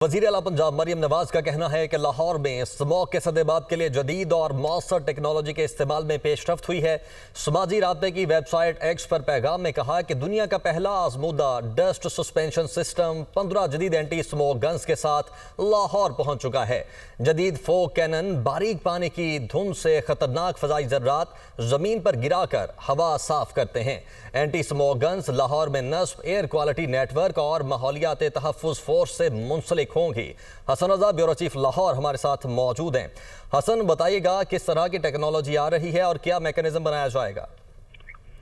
वज़ीर आला पंजाब मरियम नवाज का कहना है कि लाहौर में स्मॉग के सद्देबाब के लिए जदीद और मौसर टेक्नोलॉजी के इस्तेमाल में पेशरफ्त हुई है। समाजी राब्ते की वेबसाइट एक्स पर पैगाम में कहा कि दुनिया का पहला आजमूदा डस्ट सस्पेंशन सिस्टम 15 जदीद एंटी स्मोक गन्स के साथ लाहौर पहुंच चुका है। जदीद फोक कैनन बारीक पानी की धुंध से खतरनाक फजाई जर्रात जमीन पर गिराकर हवा साफ करते हैं। एंटी स्मोक गन्स लाहौर में नस्ब एयर क्वालिटी नेटवर्क और माहौलियात तहफ़्फ़ुज़ फोर्स से मुंसलिक होंगी। हसन रज़ा ब्यूरो चीफ लाहौर हमारे साथ मौजूद हैं। हसन, बताइएगा किस तरह की टेक्नोलॉजी आ रही है और क्या मैकेनिज्म बनाया जाएगा?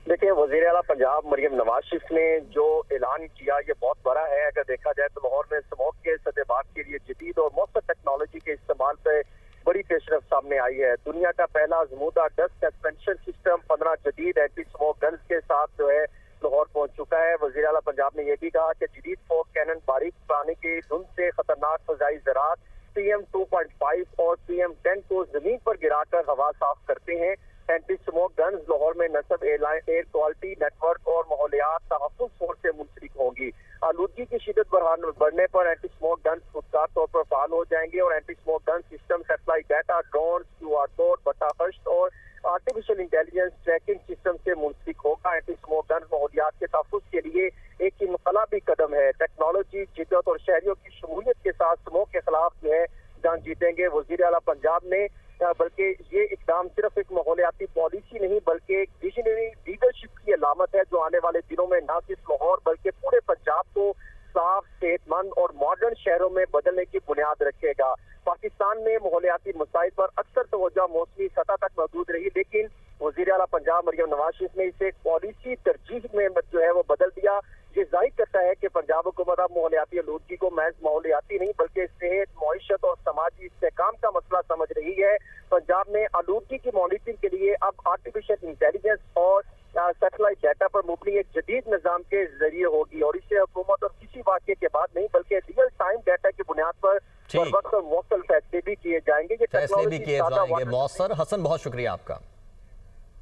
देखिए, वज़ीर आला पंजाब मरियम नवाज शरीफ ने जो ऐलान किया ये बहुत बड़ा है। अगर देखा जाए तो लाहौर में स्मोक के सद्देबाब के लिए जदीद और मौसर टेक्नोलॉजी के इस्तेमाल पे बड़ी पेशरफ्त सामने आई है। दुनिया का पहला आजमूदा डस्ट सस्पेंशन सिस्टम 15 जदीद एंटी स्मोक गन्स के साथ जो है लाहौर पहुंच चुका है। वज़ीर आला पंजाब ने यह भी कहा कि जदीद फोक कैनन बारीक पानी की धुंध से खतरनाक फजाई ज़रात PM 2.5 और PM 10 को जमीन पर गिराकर हवा साफ करते हैं। एंटी स्मोक गन्स लाहौर में नस्ब एयर क्वालिटी नेटवर्क और माहौलियात तहफ़्फ़ुज़ फोर्स से मुंसलिक होंगी। आलूदगी की शिद्दत बढ़ने पर एंटी स्मोक गन्स खुदकार तौर पर फाल हो जाएंगे और anti smoke gun system satellite data, drone, QR code, बट्टा फश्त और आर्टिफिशियल इंटेलिजेंस ट्रैकिंग सिस्टम से मुंसलिक होगा। एंटी स्मोक गन माहौलियात के तहफ़्फ़ुज़ के लिए एक इनकलाबी कदम है। टेक्नोलॉजी, जिद्दत और शहरियों की शमूलियत के साथ स्मोक के खिलाफ जो है जंग जीतेंगे। वज़ीर आला पंजाब ने बल्कि ये इकदाम सिर्फ एक माहौलियाती पॉलिसी नहीं बल्कि एक विजनरी लीडरशिप की अलामत है जो आने वाले दिनों में न सिर्फ लाहौर बल्कि पूरे पंजाब को साफ, सेहतमंद और मॉडर्न शहरों में बदलने की बुनियाद रखेगा। पाकिस्तान में माहौलियाती मसाइल पर अक्सर तवज्जो मौसमी सतह तक मौजूद रही, लेकिन वज़ीर आला पंजाब मरियम नवाज शरीफ ने इसे पॉलिसी तरजीह में जो है वो बदल दिया। ये जाहिर करता है कि पंजाब हुकूमत अब माहौलियाती आलूदगी को महज माहौलियाती नहीं बल्कि सेहत, मईशत और समाजी इस्तेहकाम का मसला समझ रही है। पंजाब में आलूदगी की मॉनिटरिंग के लिए अब आर्टिफिशियल इंटेलिजेंस और सैटेलाइट डाटा पर मुबनी एक जदीद निज़ाम के जरिए होगी और इससे हुकूमत और किसी वाक़े के बाद नहीं बल्कि रियल टाइम डाटा की बुनियाद पर वक्त और मौसर फैसले भी किए जाएंगे। मौसर। हसन, बहुत शुक्रिया आपका।